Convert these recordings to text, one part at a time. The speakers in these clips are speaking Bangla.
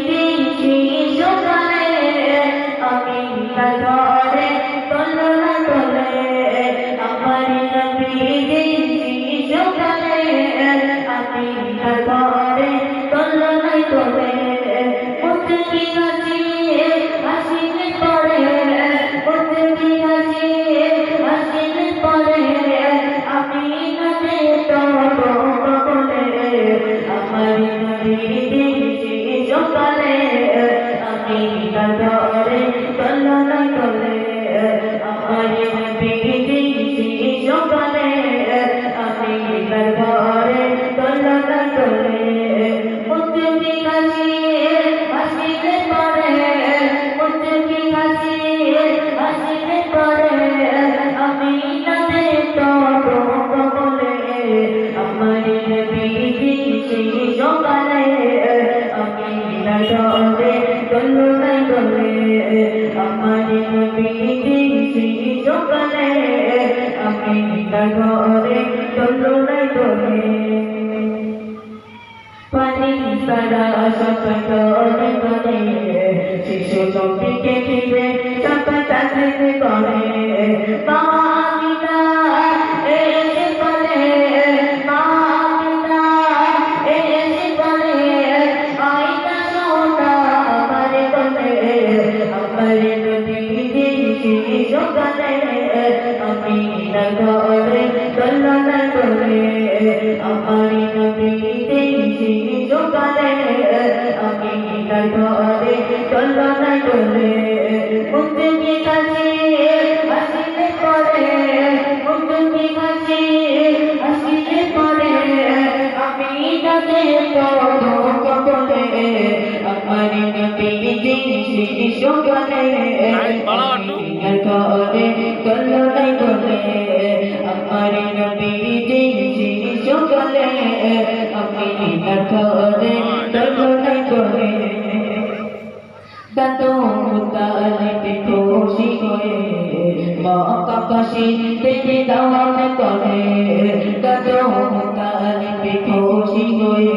দিয়েছি সকালে আমি ঘরে তলনা তলে আমার নবী দিয়েছি সকালে আমি ঘরে তলনা তলে মুতকি হাসি হাসিলে পড়ে মুতকি হাসি হাসিলে পড়ে আমি নদে তব বলে আমার নবী দিয়েছি সকালে আমি ঘরে তলনা তলে আমার নবী দিয়েছি সকালে আমি ঘরে তলনা তলে মুতকি হাসি হাসিলে পড়ে মুতকি হাসি হাসিলে পড়ে আমি নদে তব বলে আমার নবী দিয়েছি সকালে আমি ঘরে তলনা তলে আমার নবী দিয়েছি সকালে আমি ঘরে তলনা তলে পানি সারা সকালে করে শিশু নবীকে ঘিরে সকালটা থেকে করে মামিনা এসে বলে মামিনা এসে বলে আইনা সোনা আমার বলে আমার নবী দিয়েছি সকালে আমি ঘরে তলনা তলে আমার নবী দিয়েছি সকালে আমি ঘরে তলনা তলে মুতকি হাসি হাসিলে পড়ে মুতকি হাসি হাসিলে পড়ে আমি নদে তব বলে আমার নবী দিয়েছি সকালে ঘরে তলনা তলে আমার নবী দিয়েছি সকালে আমি ঘরে তলনা তলে দাদু মুতালিবে খুশি হয়ে মক্কা কাশি থেকে দাওয়াত করে দাদু মুতালিবে খুশি হয়ে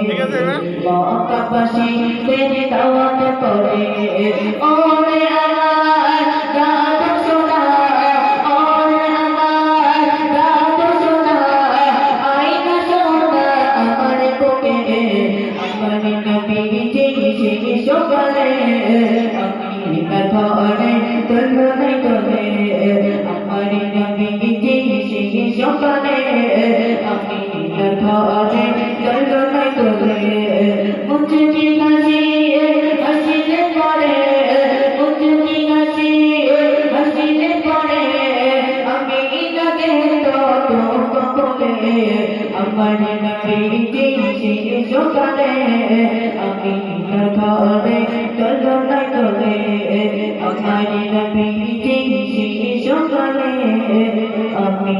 মক্কা কাশি থেকে দাওয়াত করে ওরে আমার দাদু সোনা ওরে আমার দাদু সোনা আইনা সোনা আমার বুকে আমার নবী দিয়েছি সকালে আমি ঘরে তলনা তলে আমার নবী দিয়েছি সকালে আমি ঘরে তলনা তলে মুতকি হাসি হাসিলে পড়ে মুতকি হাসি হাসিলে পড়ে আমি নদে তব বলে আমার নবী দিয়েছি সকালে আমি ঘরে তলনা তলে আমার নবী দিয়েছি সকালে আমি